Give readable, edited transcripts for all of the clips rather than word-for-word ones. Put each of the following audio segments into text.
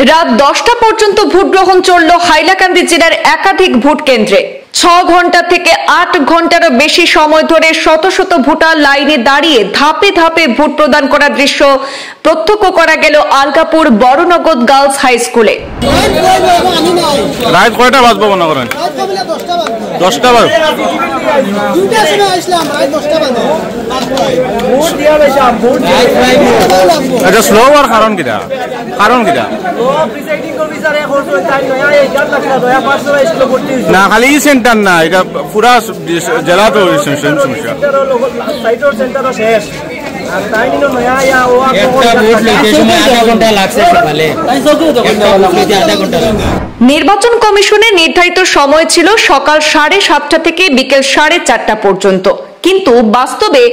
রাত 10টা পর্যন্ত ভোট গ্রহণ চলল হাইলাকান্দি জেলার একাধিক ভোট কেন্দ্রে। 6 ঘন্টা থেকে 8 ঘন্টারও বেশি সময় ধরে শত শত ভোটার লাইনে দাঁড়িয়ে ধাপে ধাপে ভোট প্রদান করার দৃশ্য প্রত্যক্ষ করা গেল আলগাপুর বড়নগর গার্লস হাই স্কুলে। রাত কয়টা বাজবো মনে করেন? 10টা বাজে। আচ্ছা, স্লো হওয়ার কারণ কিটা? না খালি সেন্টার না, এটা পুরা জেলা তো সমস্যা। নির্বাচন কমিশনের নির্ধারিত সময় ছিল সকাল 7:30 থেকে বিকেল 4:30 পর্যন্ত, কিন্তু বাস্তবে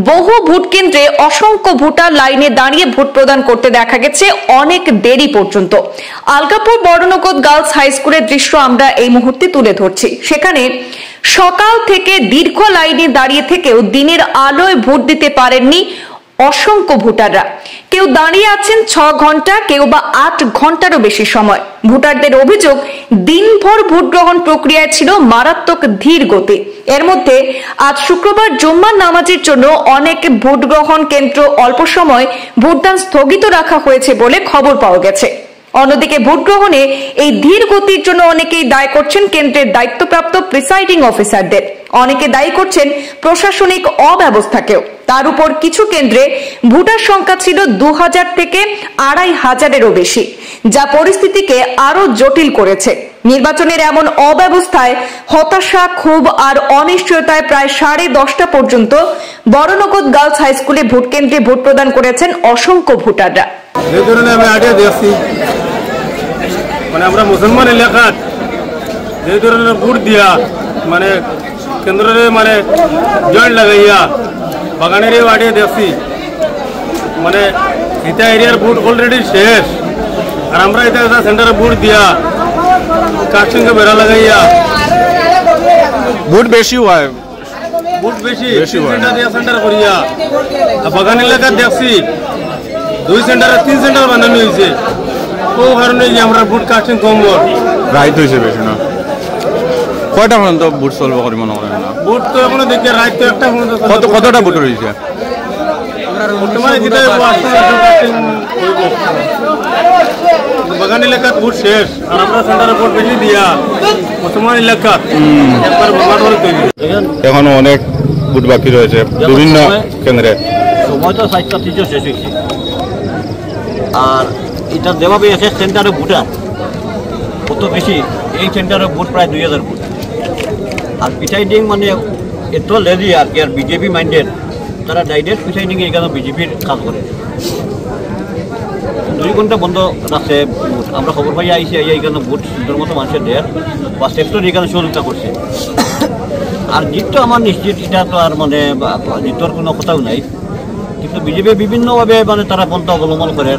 বহু ভোট কেন্দ্রে অসংখ্য ভোটার লাইনে দাঁড়িয়ে ভোট প্রদান করতে দেখা গেছে অনেক দেরি পর্যন্ত। আলগাপুর বড়নগর গার্লস হাই স্কুলের দৃশ্য আমরা এই মুহূর্তে তুলে ধরছি। সেখানে সকাল থেকে দীর্ঘ লাইনে দাঁড়িয়ে থেকেও দিনের আলোয় ভোট দিতে পারেননি অসংখ্য ভোটাররা। কেউ দাঁড়িয়ে আছেন 6 ঘন্টা, কেউ বা 8 ঘন্টারও বেশি সময়। ভোটারদের অভিযোগ, দিনভর ভোট গ্রহণ প্রক্রিয়ায় ছিল মারাত্মক ধীর গতি। এর মধ্যে আজ শুক্রবার জুম্মার নামাজের জন্য অনেক ভোট গ্রহণ কেন্দ্র অল্প সময় ভোটদান স্থগিত রাখা হয়েছে বলে খবর পাওয়া গেছে। অন্যদিকে ভোট গ্রহণে এই ধীর গতির জন্য অনেকেই দায়ী করছেন কেন্দ্রের দায়িত্বপ্রাপ্ত প্রিসাইডিং অফিসারদের, অনেকে দায়ী করছেন প্রশাসনিক অব্যবস্থাকেও। তার উপর কিছু কেন্দ্রে ভোটার সংখ্যা ছিল 2000 থেকে 2500-এরও বেশি, যা পরিস্থিতিকে আরো জটিল করেছে। নির্বাচনের এমন অব্যবস্থায় হতাশা, ক্ষোভ আর অনিশ্চয়তায় প্রায় 10:30 পর্যন্ত বড়নগর গার্লস হাই স্কুলে ভোট কেন্দ্রে ভোট প্রদান করেছেন অসংখ্য ভোটাররা। মানে আমরা মুসলমান এলাকার যে ধরনের ভোট দিয়া মানে কেন্দ্রে মানে জয়েন্ট লাগাইয়া বাগানের আড়িয়ে দেখছি, মানে এটা এরিয়ার ভোট অলরেডি শেষ, আর আমরা এটা সেন্টারে ভোট দিয়া কার সঙ্গে বেড়া লাগাইয়া ভোট বেশি হয়, ভোট বেশি সেন্টার করিয়া বাগান এলাকার দেখছি 2 সেন্টারে 3 সেন্টার বানানো হয়েছে। ও কারণে যে আমরা ভোট কাস্টিং কম রাইট হয়েছে বেশি না। কয়টা পর্যন্ত ভোট চলবো করি মনে করেন? না ভোট তো এখনো দেখি রাইট তো একটা পর্যন্ত। কতটা ভোট রয়েছে বাগান এলাকার ভোট শেষ, আর আমরা সেন্টারে ভোট বেশি দিয়া মুসলমান এলাকার এখনো অনেক ভোট বাকি রয়েছে বিভিন্ন কেন্দ্রে। সময় তো 4টা শেষ হয়েছে, আর এটা দেওয়া পেয়েছে সেন্টারে ভোটার কত বেশি, এই সেন্টারে ভোট প্রায় 2000 ভোট। আর প্রিসাইডিং মানে এত লেজি আর কি, আর বিজেপি মাইন্ডেড, তারা ডাইরেক্ট প্রিসাইডিংয়ে এখানে বিজেপির কাজ করে। 2 ঘন্টা বন্ধ রাখছে ভোট। আমরা খবর পাই আইসি এখানে ভোট সুন্দর মতো মানুষের দেয় বা সেক্টর এখানে সহযোগিতা করছে। আর জিত তো আমার নিশ্চিত, এটা তো আর মানে জিতর কোনো কথাও নাই, কিন্তু বিজেপি বিভিন্নভাবে মানে তারা পন্থা অবলম্বন করে।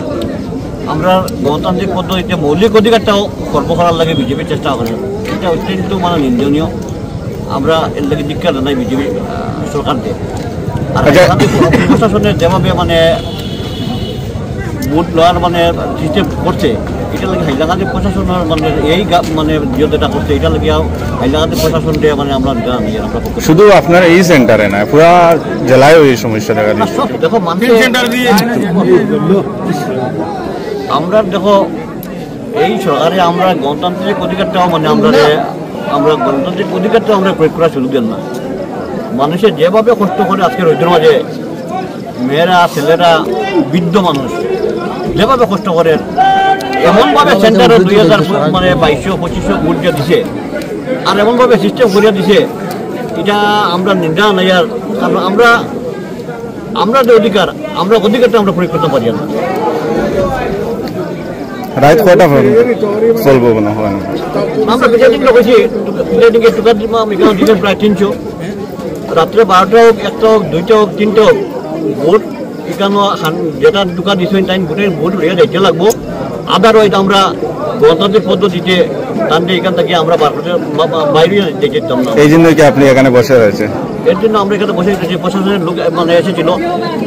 আমরা গণতান্ত্রিক পদ্ধতিতে মৌলিক অধিকারটাও কর্ম করার লাগে বিজেপির চেষ্টা করে, এটা অত্যন্ত মানে নিন্দনীয়। আমরা এর লাগে ধিক্কার জানাই বিজেপি সরকারকে। আর প্রশাসনের যেভাবে মানে ভোট লওয়ার মানে সিস্টেম করছে, এটা লাগে হাইলাকান্দি প্রশাসনের মানে এই মানে যেটা করছে, এটা লাগে হাইলাকান্দি প্রশাসনকে মানে আমরা জানি। আমরা শুধু আপনার এই সেন্টারে না, পুরা জেলায় ওই সমস্যা দেখা দিচ্ছে। দেখো আমরা দেখো এই সরকারে আমরা গণতান্ত্রিক অধিকারটাও মানে আমরা গণতান্ত্রিক অধিকারটাও আমরা প্রয়োগ করার সুযোগ দেন না। মানুষের যেভাবে কষ্ট করে আজকে রোদের মাঝে, মেয়েরা, ছেলেরা, বৃদ্ধ মানুষ যেভাবে কষ্ট করে, এমনভাবে সেন্টারে 2000 মানে 2200-2500 ভোট দিয়ে দিছে, আর এমনভাবে সিস্টেম করিয়া দিছে, এটা আমরা নিন্দা নাই। আর কারণ আমরা যে অধিকার, আমরা অধিকারটা আমরা প্রয়োগ করতে পারি না। রাত কয়টা চলবো মনে হয়? আমরা প্রিসাইডিং করেছি, প্রিসাইডিংয়ে টোকা দিলেন প্রায় 300। রাত্রে 12টা হোক, 1টা হোক, 2টা হোক, 3টা হোক, ভোট এখানে যেটা টোকা দিচ্ছেন টাইম ভোট রেখে যাইতে লাগবো। আদারওয়াইজ আমরা গণতান্ত্রিক পদ্ধতিতে টানতে এখান থেকে আমরা বাইরে যেতাম না। এই জন্য কি আপনি এখানে বসে রয়েছে? এর জন্য আমরা এখানে বসে গেছি। প্রশাসনের লোক মানে এসেছিল,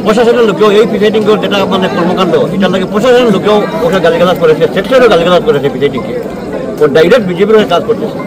প্রশাসনের লোকেও এই প্রিসাইডিং যেটা মানে কর্মকাণ্ড এটার লাগে প্রশাসনের লোকেও ওকে গালিগালাজ করেছে, সেক্টরেও গালিগালাজ করেছে প্রিসাইডিংকে। ও ডাইরেক্ট বিজেপির কাজ করতেছে।